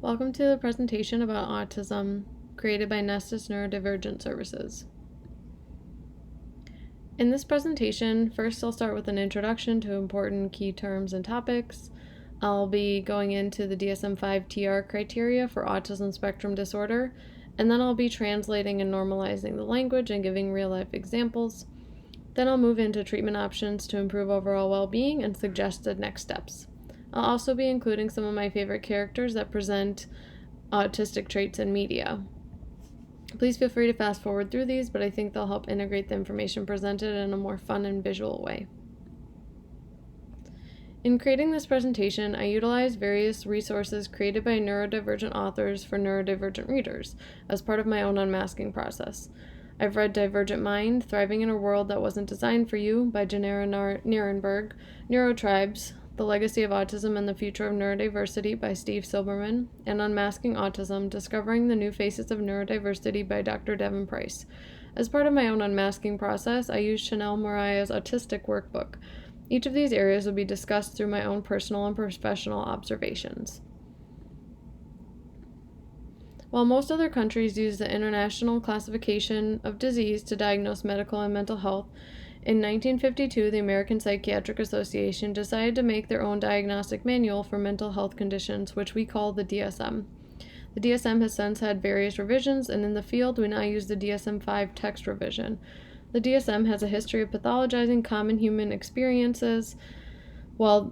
Welcome to the presentation about autism created by Nestis Neurodivergent Services. In this presentation, first I'll start with an introduction to important key terms and topics. I'll be going into the DSM-5 TR criteria for autism spectrum disorder, and then I'll be translating and normalizing the language and giving real-life examples. Then I'll move into treatment options to improve overall well-being and suggested next steps. I'll also be including some of my favorite characters that present autistic traits in media. Please feel free to fast forward through these, but I think they'll help integrate the information presented in a more fun and visual way. In creating this presentation, I utilized various resources created by neurodivergent authors for neurodivergent readers as part of my own unmasking process. I've read Divergent Mind, Thriving in a World That Wasn't Designed for You by Janera Nierenberg, Neurotribes, The Legacy of Autism and the Future of Neurodiversity by Steve Silberman, and Unmasking Autism, Discovering the New Faces of Neurodiversity by Dr. Devin Price. As part of my own unmasking process, I used Chanel Mariah's Autistic workbook. Each of these areas will be discussed through my own personal and professional observations. While most other countries use the International Classification of Disease to diagnose medical and mental health, in 1952, the American Psychiatric Association decided to make their own diagnostic manual for mental health conditions, which we call the DSM. The DSM has since had various revisions, and in the field, we now use the DSM-5 text revision. The DSM has a history of pathologizing common human experiences. While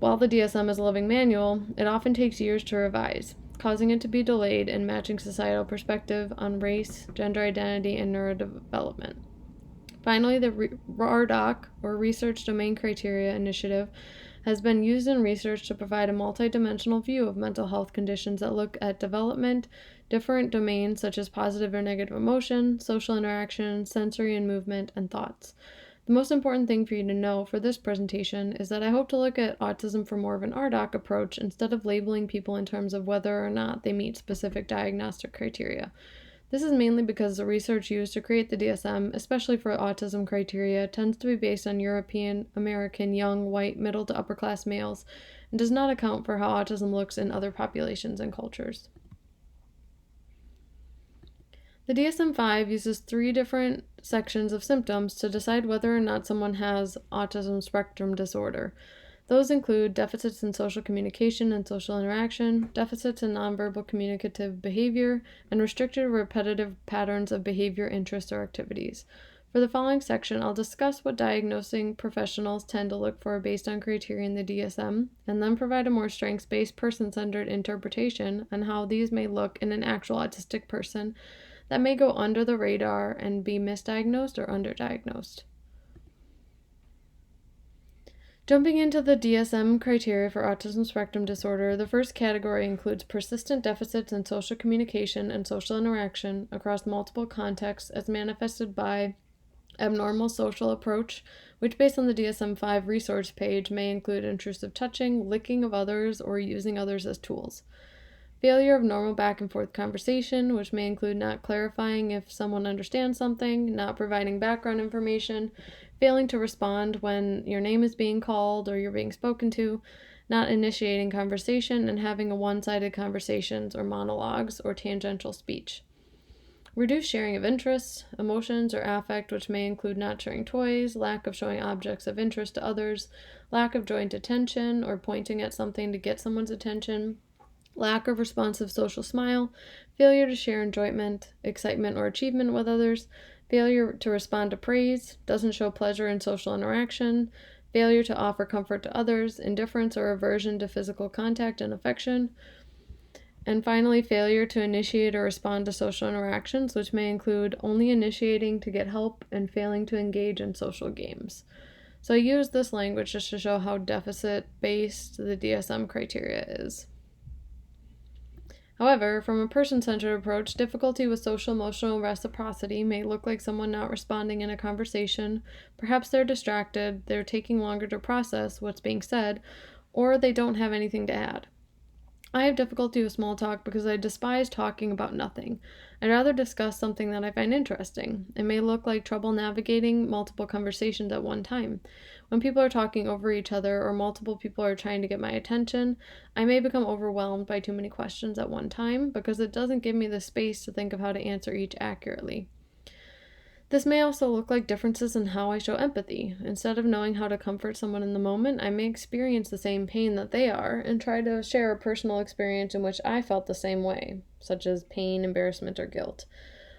the DSM is a living manual, it often takes years to revise, causing it to be delayed in matching societal perspective on race, gender identity, and neurodevelopment. Finally, the RDoC, or Research Domain Criteria Initiative, has been used in research to provide a multidimensional view of mental health conditions that look at development, different domains such as positive or negative emotion, social interaction, sensory and movement, and thoughts. The most important thing for you to know for this presentation is that I hope to look at autism from more of an RDoC approach instead of labeling people in terms of whether or not they meet specific diagnostic criteria. This is mainly because the research used to create the DSM, especially for autism criteria, tends to be based on European, American, young, white, middle to upper class males, and does not account for how autism looks in other populations and cultures. The DSM-5 uses 3 different sections of symptoms to decide whether or not someone has autism spectrum disorder. Those include deficits in social communication and social interaction, deficits in nonverbal communicative behavior, and restricted or repetitive patterns of behavior, interests, or activities. For the following section, I'll discuss what diagnosing professionals tend to look for based on criteria in the DSM, and then provide a more strengths-based, person-centered interpretation on how these may look in an actual autistic person that may go under the radar and be misdiagnosed or underdiagnosed. Jumping into the DSM criteria for autism spectrum disorder, the first category includes persistent deficits in social communication and social interaction across multiple contexts as manifested by abnormal social approach, which based on the DSM-5 resource page may include intrusive touching, licking of others, or using others as tools. Failure of normal back and forth conversation, which may include not clarifying if someone understands something, not providing background information, failing to respond when your name is being called or you're being spoken to, not initiating conversation, and having a one-sided conversations or monologues or tangential speech. Reduced sharing of interests, emotions, or affect, which may include not sharing toys, lack of showing objects of interest to others, lack of joint attention or pointing at something to get someone's attention, lack of responsive social smile, failure to share enjoyment, excitement, or achievement with others, failure to respond to praise, doesn't show pleasure in social interaction, failure to offer comfort to others, indifference or aversion to physical contact and affection, and finally, failure to initiate or respond to social interactions, which may include only initiating to get help and failing to engage in social games. So I use this language just to show how deficit-based the DSM criteria is. However, from a person-centered approach, difficulty with social-emotional reciprocity may look like someone not responding in a conversation. Perhaps they're distracted, they're taking longer to process what's being said, or they don't have anything to add. I have difficulty with small talk because I despise talking about nothing. I'd rather discuss something that I find interesting. It may look like trouble navigating multiple conversations at one time. When people are talking over each other or multiple people are trying to get my attention, I may become overwhelmed by too many questions at one time because it doesn't give me the space to think of how to answer each accurately. This may also look like differences in how I show empathy. Instead of knowing how to comfort someone in the moment, I may experience the same pain that they are and try to share a personal experience in which I felt the same way, such as pain, embarrassment, or guilt.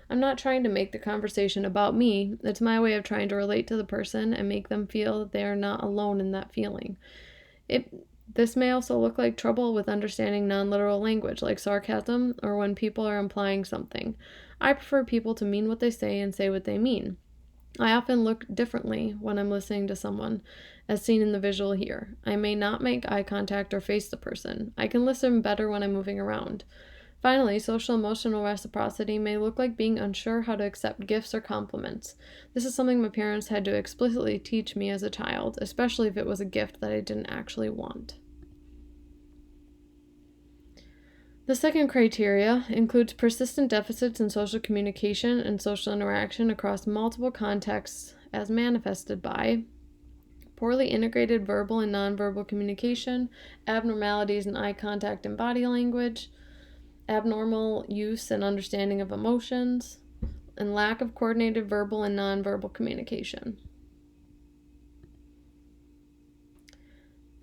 I'm not trying to make the conversation about me. It's my way of trying to relate to the person and make them feel that they are not alone in that feeling. This may also look like trouble with understanding non-literal language, like sarcasm, or when people are implying something. I prefer people to mean what they say and say what they mean. I often look differently when I'm listening to someone, as seen in the visual here. I may not make eye contact or face the person. I can listen better when I'm moving around. Finally, social emotional reciprocity may look like being unsure how to accept gifts or compliments. This is something my parents had to explicitly teach me as a child, especially if it was a gift that I didn't actually want. The second criteria includes persistent deficits in social communication and social interaction across multiple contexts as manifested by poorly integrated verbal and nonverbal communication, abnormalities in eye contact and body language, abnormal use and understanding of emotions, and lack of coordinated verbal and nonverbal communication.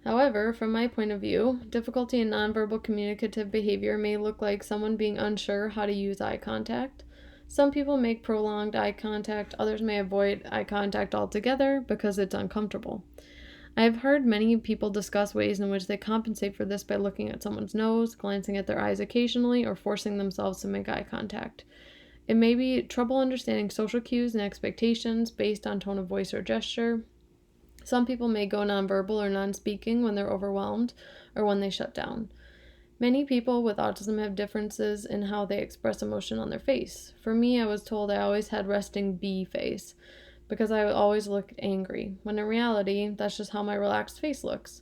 However, from my point of view, difficulty in nonverbal communicative behavior may look like someone being unsure how to use eye contact. Some people make prolonged eye contact, others may avoid eye contact altogether because it's uncomfortable. I have heard many people discuss ways in which they compensate for this by looking at someone's nose, glancing at their eyes occasionally, or forcing themselves to make eye contact. It may be trouble understanding social cues and expectations based on tone of voice or gesture. Some people may go nonverbal or non-speaking when they're overwhelmed or when they shut down. Many people with autism have differences in how they express emotion on their face. For me, I was told I always had resting B face because I always looked angry, when in reality, that's just how my relaxed face looks.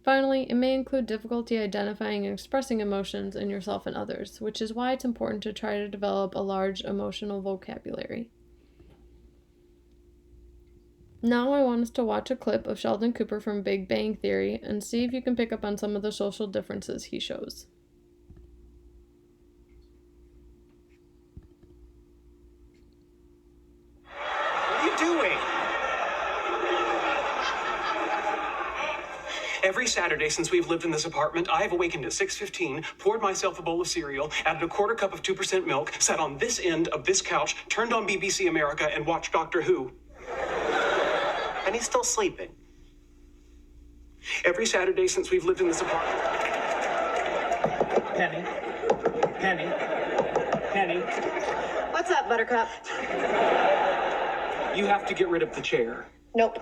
Finally, it may include difficulty identifying and expressing emotions in yourself and others, which is why it's important to try to develop a large emotional vocabulary. Now I want us to watch a clip of Sheldon Cooper from Big Bang Theory and see if you can pick up on some of the social differences he shows. What are you doing? Every Saturday since we've lived in this apartment, I have awakened at 6:15, poured myself a bowl of cereal, added a quarter cup of 2% milk, sat on this end of this couch, turned on BBC America, and watched Doctor Who. And he's still sleeping. Every Saturday since we've lived in this apartment. Penny. What's up, Buttercup? You have to get rid of the chair. Nope.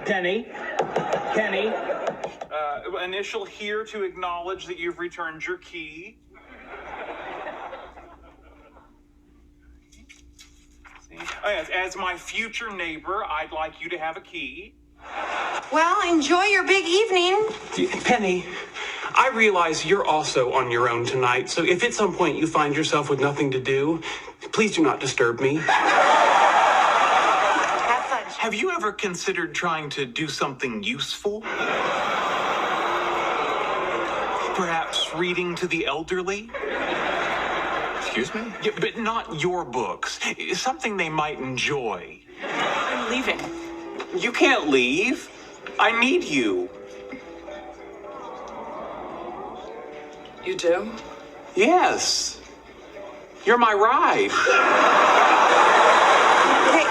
Penny. Initial here to acknowledge that you've returned your key. Oh, yes, as my future neighbor, I'd like you to have a key. Well, enjoy your big evening. Penny, I realize you're also on your own tonight, so if at some point you find yourself with nothing to do, please do not disturb me. Have fun. Have you ever considered trying to do something useful? Perhaps reading to the elderly? Excuse me? Yeah, but not your books. Something they might enjoy. I'm leaving. You can't leave. I need you. You do? Yes. You're my ride. Hey,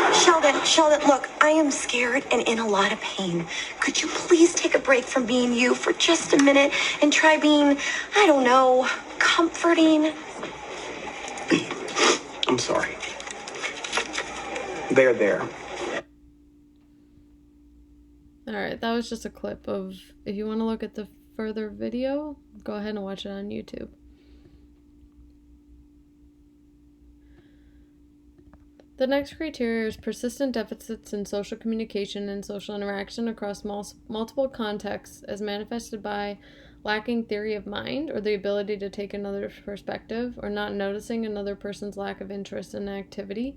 Sheldon, look, I am scared and in a lot of pain. Could you please take a break from being you for just a minute and try being, I don't know, comforting? I'm sorry. There. Alright, that was just a clip of, if you want to look at the further video, go ahead and watch it on YouTube. The next criteria is persistent deficits in social communication and social interaction across multiple contexts as manifested by lacking theory of mind or the ability to take another's perspective, or not noticing another person's lack of interest in an activity,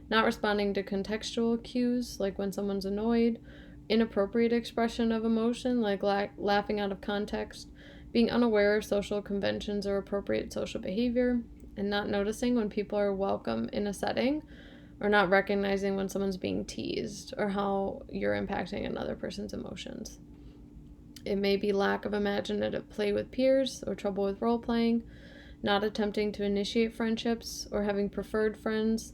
not responding to contextual cues like when someone's annoyed, inappropriate expression of emotion like laughing out of context, being unaware of social conventions or appropriate social behavior, and not noticing when people are welcome in a setting, or not recognizing when someone's being teased or how you're impacting another person's emotions. It may be lack of imaginative play with peers or trouble with role playing, not attempting to initiate friendships or having preferred friends,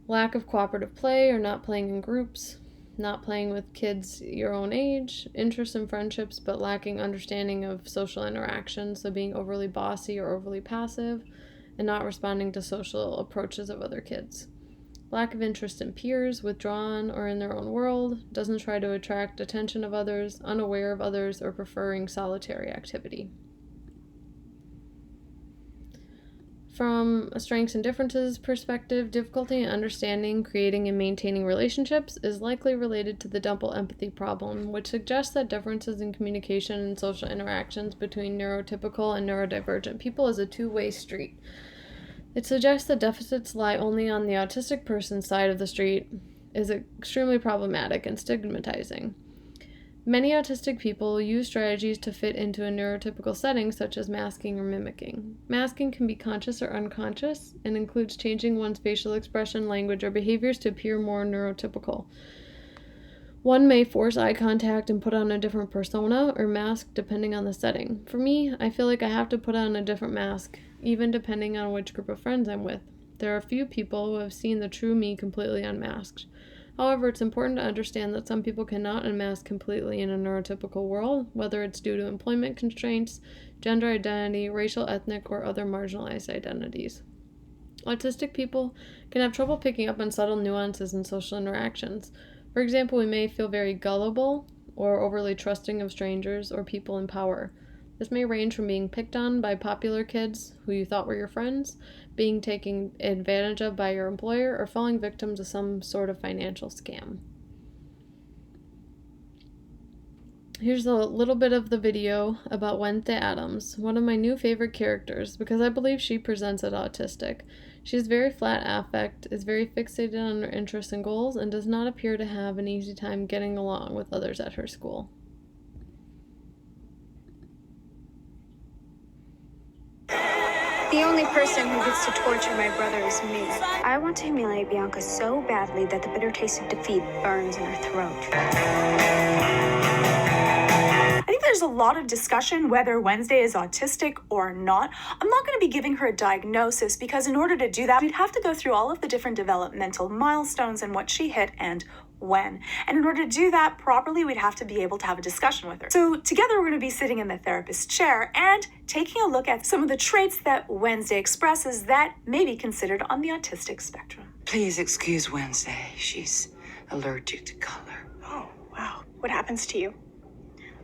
lack of cooperative play or not playing in groups, not playing with kids your own age, interest in friendships but lacking understanding of social interactions, so being overly bossy or overly passive, and not responding to social approaches of other kids. Lack of interest in peers, withdrawn or in their own world, doesn't try to attract attention of others, unaware of others, or preferring solitary activity. From a strengths and differences perspective, difficulty in understanding, creating, and maintaining relationships is likely related to the double empathy problem, which suggests that differences in communication and social interactions between neurotypical and neurodivergent people is a two-way street. It suggests that deficits lie only on the autistic person's side of the street is extremely problematic and stigmatizing. Many autistic people use strategies to fit into a neurotypical setting, such as masking or mimicking. Masking can be conscious or unconscious and includes changing one's facial expression, language, or behaviors to appear more neurotypical. One may force eye contact and put on a different persona or mask depending on the setting. For me, I feel like I have to put on a different mask, even depending on which group of friends I'm with. There are a few people who have seen the true me completely unmasked. However, it's important to understand that some people cannot unmask completely in a neurotypical world, whether it's due to employment constraints, gender identity, racial, ethnic, or other marginalized identities. Autistic people can have trouble picking up on subtle nuances in social interactions. For example, we may feel very gullible or overly trusting of strangers or people in power. This may range from being picked on by popular kids who you thought were your friends, being taken advantage of by your employer, or falling victim to some sort of financial scam. Here's a little bit of the video about Wednesday Addams, one of my new favorite characters, because I believe she presents as autistic. She has very flat affect, is very fixated on her interests and goals, and does not appear to have an easy time getting along with others at her school. The only person who gets to torture my brother is me. I want to humiliate Bianca so badly that the bitter taste of defeat burns in her throat. I think there's a lot of discussion whether Wednesday is autistic or not. I'm not going to be giving her a diagnosis because in order to do that, we'd have to go through all of the different developmental milestones and what she hit and when. And in order to do that properly, we'd have to be able to have a discussion with her. So together we're going to be sitting in the therapist's chair and taking a look at some of the traits that Wednesday expresses that may be considered on the autistic spectrum. Please excuse Wednesday. She's allergic to color. Oh, wow. What happens to you?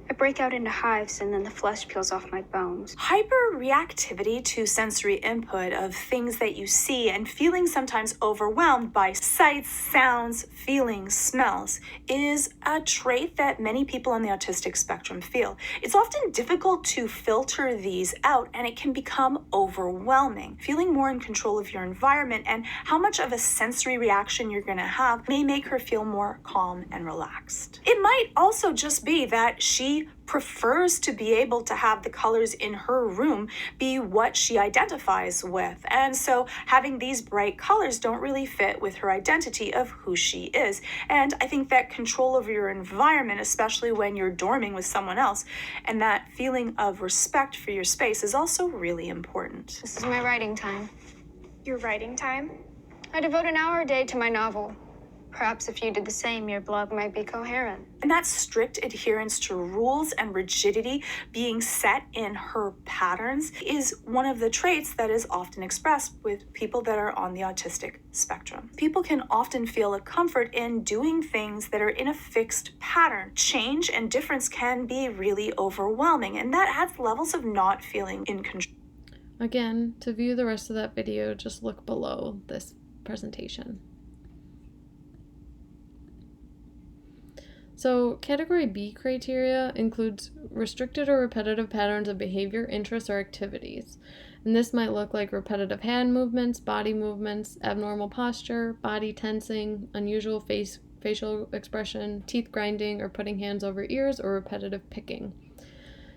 I break out into hives and then the flesh peels off my bones. Hyperreactivity to sensory input of things that you see and feeling sometimes overwhelmed by sights, sounds, feelings, smells is a trait that many people on the autistic spectrum feel. It's often difficult to filter these out and it can become overwhelming. Feeling more in control of your environment and how much of a sensory reaction you're going to have may make her feel more calm and relaxed. It might also just be that she prefers to be able to have the colors in her room be what she identifies with. And so having these bright colors don't really fit with her identity of who she is. And I think that control over your environment, especially when you're dorming with someone else, and that feeling of respect for your space is also really important. This is my writing time. Your writing time? I devote an hour a day to my novel. Perhaps if you did the same, your blog might be coherent. And that strict adherence to rules and rigidity being set in her patterns is one of the traits that is often expressed with people that are on the autistic spectrum. People can often feel a comfort in doing things that are in a fixed pattern. Change and difference can be really overwhelming, and that adds levels of not feeling in control. Again, to view the rest of that video, just look below this presentation. So, category B criteria includes restricted or repetitive patterns of behavior, interests, or activities. And this might look like repetitive hand movements, body movements, abnormal posture, body tensing, unusual facial expression, teeth grinding, or putting hands over ears, or repetitive picking.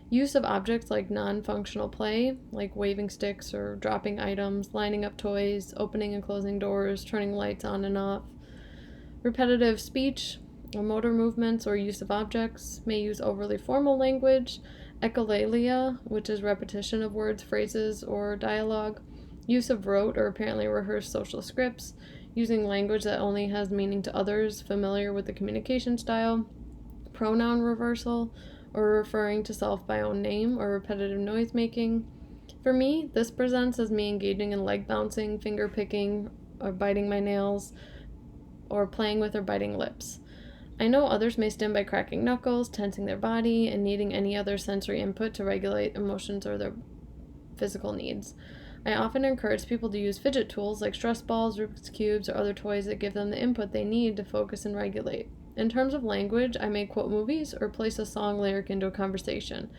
Use of objects like non-functional play, like waving sticks or dropping items, lining up toys, opening and closing doors, turning lights on and off. Repetitive speech, or motor movements or use of objects, may use overly formal language, echolalia, which is repetition of words, phrases, or dialogue, use of rote or apparently rehearsed social scripts, using language that only has meaning to others familiar with the communication style, pronoun reversal, or referring to self by own name, or repetitive noise making. For me, this presents as me engaging in leg bouncing, finger picking, or biting my nails, or playing with or biting lips. I know others may stem by cracking knuckles, tensing their body, and needing any other sensory input to regulate emotions or their physical needs. I often encourage people to use fidget tools like stress balls, Rubik's Cubes, or other toys that give them the input they need to focus and regulate. In terms of language, I may quote movies or place a song lyric into a conversation.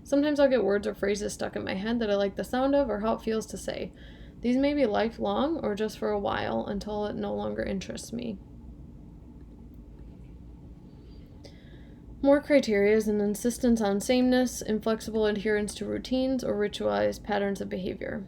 Sometimes I'll get words or phrases stuck in my head that I like the sound of or how it feels to say. These may be lifelong or just for a while until it no longer interests me. More criteria is an insistence on sameness, inflexible adherence to routines or ritualized patterns of behavior,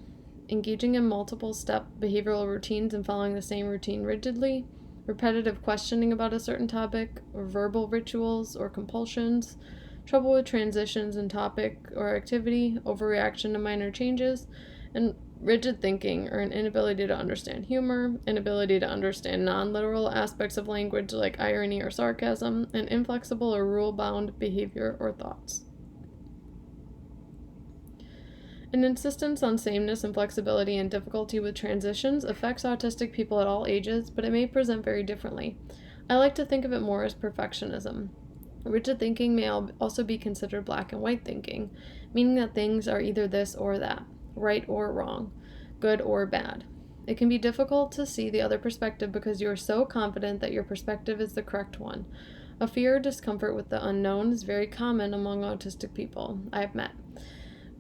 engaging in multiple-step behavioral routines and following the same routine rigidly, repetitive questioning about a certain topic, or verbal rituals or compulsions, trouble with transitions in topic or activity, overreaction to minor changes, and rigid thinking or an inability to understand humor, inability to understand non-literal aspects of language like irony or sarcasm, and inflexible or rule-bound behavior or thoughts. An insistence on sameness and flexibility and difficulty with transitions affects autistic people at all ages, but it may present very differently. I like to think of it more as perfectionism. Rigid thinking may also be considered black and white thinking, meaning that things are either this or that, right or wrong, good or bad. It can be difficult to see the other perspective because you are so confident that your perspective is the correct one. A fear or discomfort with the unknown is very common among autistic people I have met,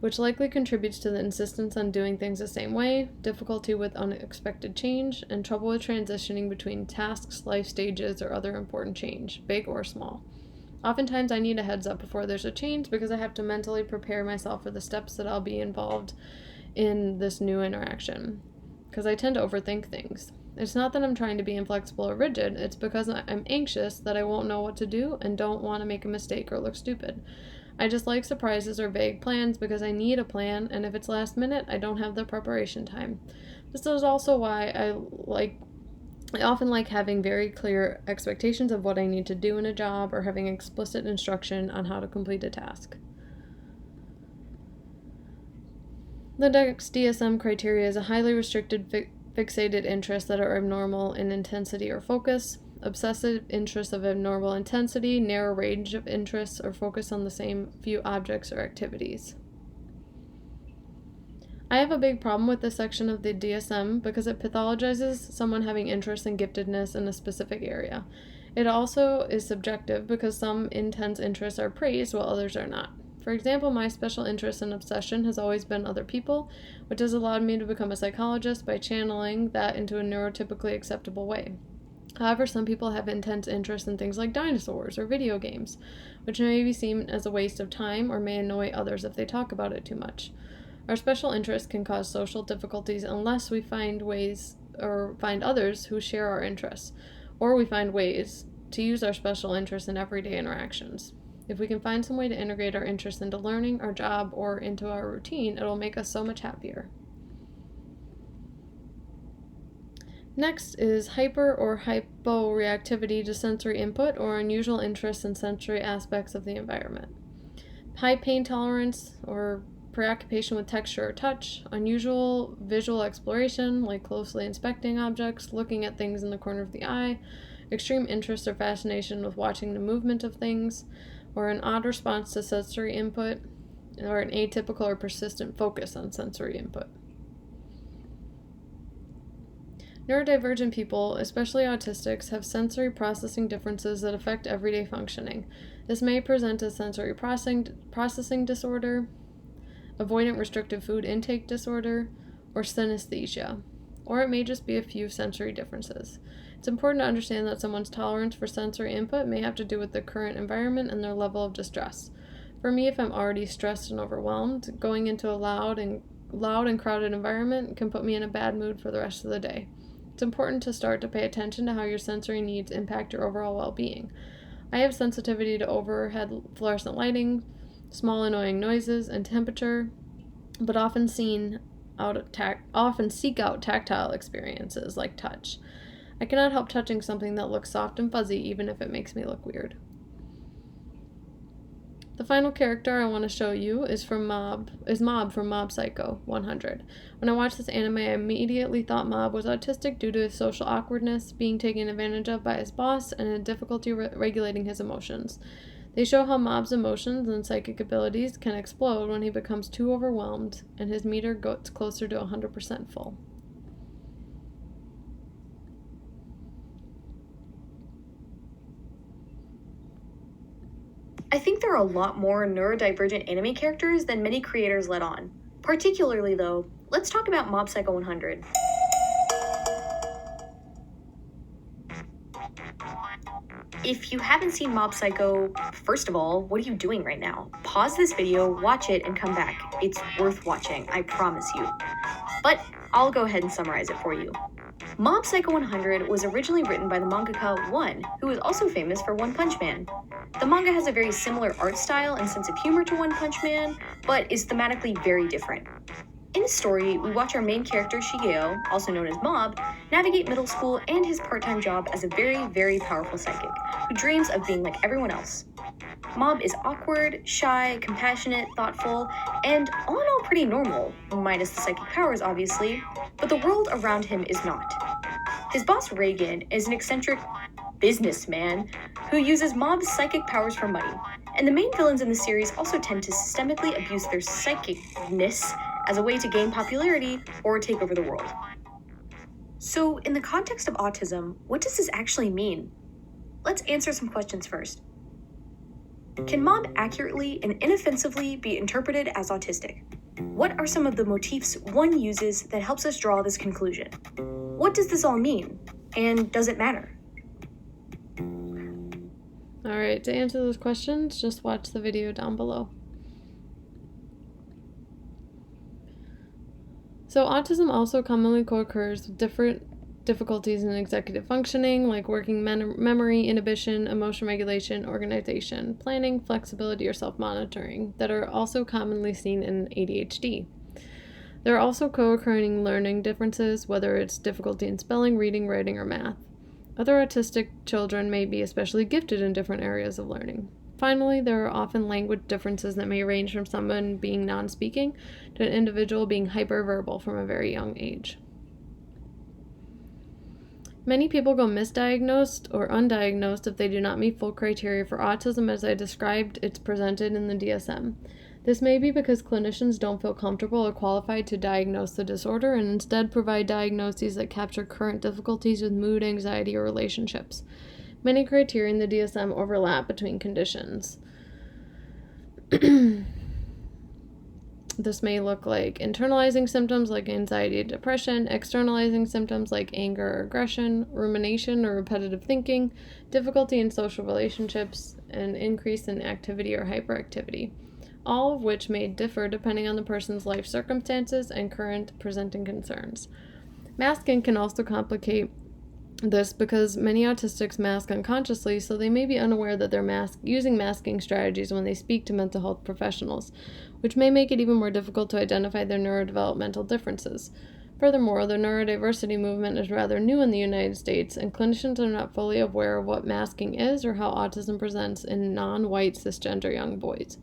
which likely contributes to the insistence on doing things the same way, difficulty with unexpected change, and trouble with transitioning between tasks, life stages, or other important change, big or small. Oftentimes I need a heads up before there's a change because I have to mentally prepare myself for the steps that I'll be involved in this new interaction, because I tend to overthink things. It's not that I'm trying to be inflexible or rigid, it's because I'm anxious that I won't know what to do and don't want to make a mistake or look stupid. I just like surprises or vague plans because I need a plan, and if it's last minute, I don't have the preparation time. This is also why I often like having very clear expectations of what I need to do in a job or having explicit instruction on how to complete a task. The next DSM criteria is a highly restricted fixated interests that are abnormal in intensity or focus, obsessive interests of abnormal intensity, narrow range of interests, or focus on the same few objects or activities. I have a big problem with this section of the DSM because it pathologizes someone having interest and giftedness in a specific area. It also is subjective because some intense interests are praised while others are not. For example, my special interest and obsession has always been other people, which has allowed me to become a psychologist by channeling that into a neurotypically acceptable way. However, some people have intense interest in things like dinosaurs or video games, which may be seen as a waste of time or may annoy others if they talk about it too much. Our special interests can cause social difficulties unless we find others who share our interests, or we find ways to use our special interests in everyday interactions. If we can find some way to integrate our interests into learning, our job, or into our routine, it'll make us so much happier. Next is hyper or hyporeactivity to sensory input or unusual interest in sensory aspects of the environment. High pain tolerance or preoccupation with texture or touch, unusual visual exploration like closely inspecting objects, looking at things in the corner of the eye, extreme interest or fascination with watching the movement of things, or an odd response to sensory input, or an atypical or persistent focus on sensory input. Neurodivergent people, especially autistics, have sensory processing differences that affect everyday functioning. This may present as sensory processing disorder, avoidant restrictive food intake disorder, or synesthesia, or it may just be a few sensory differences. It's important to understand that someone's tolerance for sensory input may have to do with the current environment and their level of distress. For me, if I'm already stressed and overwhelmed, going into a loud and crowded environment can put me in a bad mood for the rest of the day. It's important to start to pay attention to how your sensory needs impact your overall well-being. I have sensitivity to overhead fluorescent lighting, small annoying noises, and temperature, but often seek out tactile experiences like touch. I cannot help touching something that looks soft and fuzzy even if it makes me look weird. The final character I want to show you is Mob from Mob Psycho 100. When I watched this anime, I immediately thought Mob was autistic due to his social awkwardness, being taken advantage of by his boss, and a difficulty regulating his emotions. They show how Mob's emotions and psychic abilities can explode when he becomes too overwhelmed and his meter gets closer to 100% full. I think there are a lot more neurodivergent anime characters than many creators let on. Particularly though, let's talk about Mob Psycho 100. If you haven't seen Mob Psycho, first of all, what are you doing right now? Pause this video, watch it, and come back. It's worth watching, I promise you. But I'll go ahead and summarize it for you. Mob Psycho 100 was originally written by the mangaka One, who is also famous for One Punch Man. The manga has a very similar art style and sense of humor to One Punch Man, but is thematically very different. In the story, we watch our main character Shigeo, also known as Mob, navigate middle school and his part-time job as a very, very powerful psychic, who dreams of being like everyone else. Mob is awkward, shy, compassionate, thoughtful, and all in all pretty normal, minus the psychic powers obviously, but the world around him is not. His boss Reagan is an eccentric businessman who uses Mob's psychic powers for money, and the main villains in the series also tend to systemically abuse their psychicness as a way to gain popularity or take over the world. So, in the context of autism, what does this actually mean? Let's answer some questions first. Can Mob accurately and inoffensively be interpreted as autistic? What are some of the motifs one uses that helps us draw this conclusion? What does this all mean? And does it matter? Alright, to answer those questions, just watch the video down below. So autism also commonly co-occurs with different difficulties in executive functioning, like working memory, inhibition, emotion regulation, organization, planning, flexibility, or self-monitoring, that are also commonly seen in ADHD. There are also co-occurring learning differences, whether it's difficulty in spelling, reading, writing, or math. Other autistic children may be especially gifted in different areas of learning. Finally, there are often language differences that may range from someone being non-speaking to an individual being hyperverbal from a very young age. Many people go misdiagnosed or undiagnosed if they do not meet full criteria for autism as I described it's presented in the DSM. This may be because clinicians don't feel comfortable or qualified to diagnose the disorder and instead provide diagnoses that capture current difficulties with mood, anxiety, or relationships. Many criteria in the DSM overlap between conditions. This may look like internalizing symptoms like anxiety and depression, externalizing symptoms like anger or aggression, rumination or repetitive thinking, difficulty in social relationships, and increase in activity or hyperactivity, all of which may differ depending on the person's life circumstances and current presenting concerns. Masking can also complicate this because many autistics mask unconsciously, so they may be unaware that they're using masking strategies when they speak to mental health professionals, which may make it even more difficult to identify their neurodevelopmental differences. Furthermore, the neurodiversity movement is rather new in the United States, and clinicians are not fully aware of what masking is or how autism presents in non-white cisgender young boys.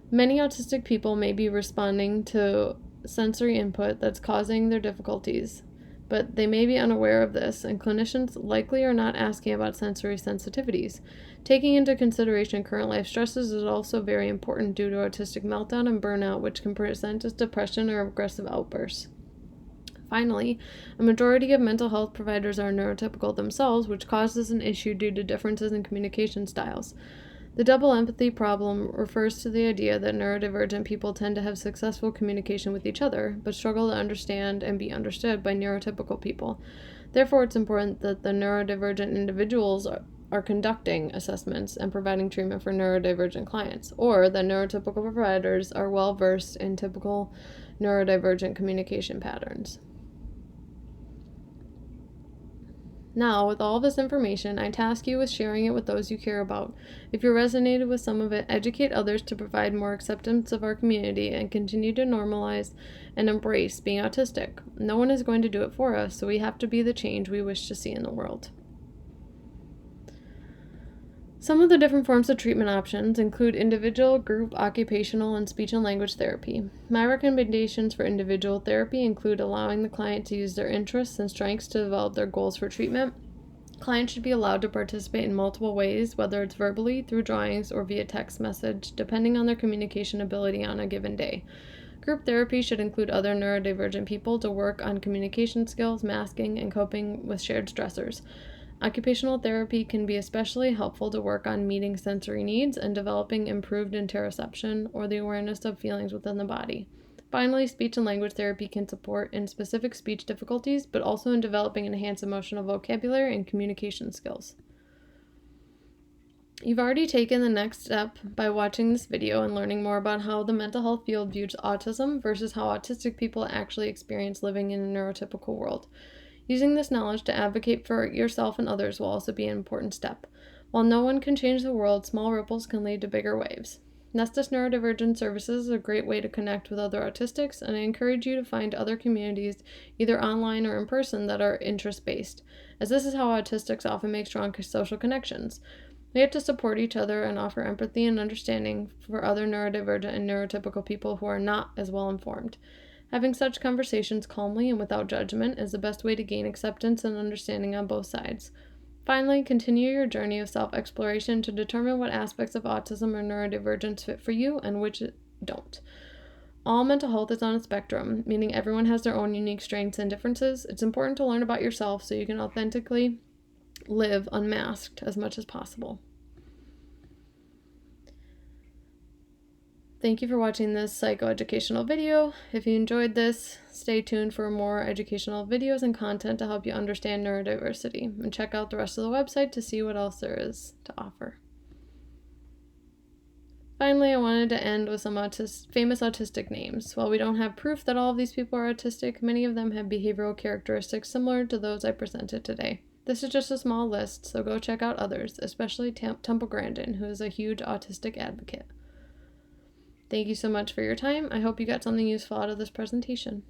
Many autistic people may be responding to sensory input that's causing their difficulties, but they may be unaware of this, and clinicians likely are not asking about sensory sensitivities. Taking into consideration current life stresses is also very important due to autistic meltdown and burnout, which can present as depression or aggressive outbursts. Finally, a majority of mental health providers are neurotypical themselves, which causes an issue due to differences in communication styles. The double empathy problem refers to the idea that neurodivergent people tend to have successful communication with each other, but struggle to understand and be understood by neurotypical people. Therefore, it's important that the neurodivergent individuals are conducting assessments and providing treatment for neurodivergent clients, or that neurotypical providers are well versed in typical neurodivergent communication patterns. Now, with all this information, I task you with sharing it with those you care about. If you resonated with some of it, educate others to provide more acceptance of our community and continue to normalize and embrace being autistic. No one is going to do it for us, so we have to be the change we wish to see in the world. Some of the different forms of treatment options include individual, group, occupational, and speech and language therapy. My recommendations for individual therapy include allowing the client to use their interests and strengths to develop their goals for treatment. Clients should be allowed to participate in multiple ways, whether it's verbally, through drawings, or via text message, depending on their communication ability on a given day. Group therapy should include other neurodivergent people to work on communication skills, masking, and coping with shared stressors. Occupational therapy can be especially helpful to work on meeting sensory needs and developing improved interoception or the awareness of feelings within the body. Finally, speech and language therapy can support in specific speech difficulties, but also in developing enhanced emotional vocabulary and communication skills. You've already taken the next step by watching this video and learning more about how the mental health field views autism versus how autistic people actually experience living in a neurotypical world. Using this knowledge to advocate for yourself and others will also be an important step. While no one can change the world, small ripples can lead to bigger waves. Nestus Neurodivergent Services is a great way to connect with other autistics, and I encourage you to find other communities, either online or in person, that are interest-based, as this is how autistics often make strong social connections. We have to support each other and offer empathy and understanding for other neurodivergent and neurotypical people who are not as well informed. Having such conversations calmly and without judgment is the best way to gain acceptance and understanding on both sides. Finally, continue your journey of self-exploration to determine what aspects of autism or neurodivergence fit for you and which don't. All mental health is on a spectrum, meaning everyone has their own unique strengths and differences. It's important to learn about yourself so you can authentically live unmasked as much as possible. Thank you for watching this psychoeducational video. If you enjoyed this, stay tuned for more educational videos and content to help you understand neurodiversity, and check out the rest of the website to see what else there is to offer. Finally, I wanted to end with some famous autistic names. While we don't have proof that all of these people are autistic, many of them have behavioral characteristics similar to those I presented today. This is just a small list, so go check out others, especially Temple Grandin, who is a huge autistic advocate. Thank you so much for your time. I hope you got something useful out of this presentation.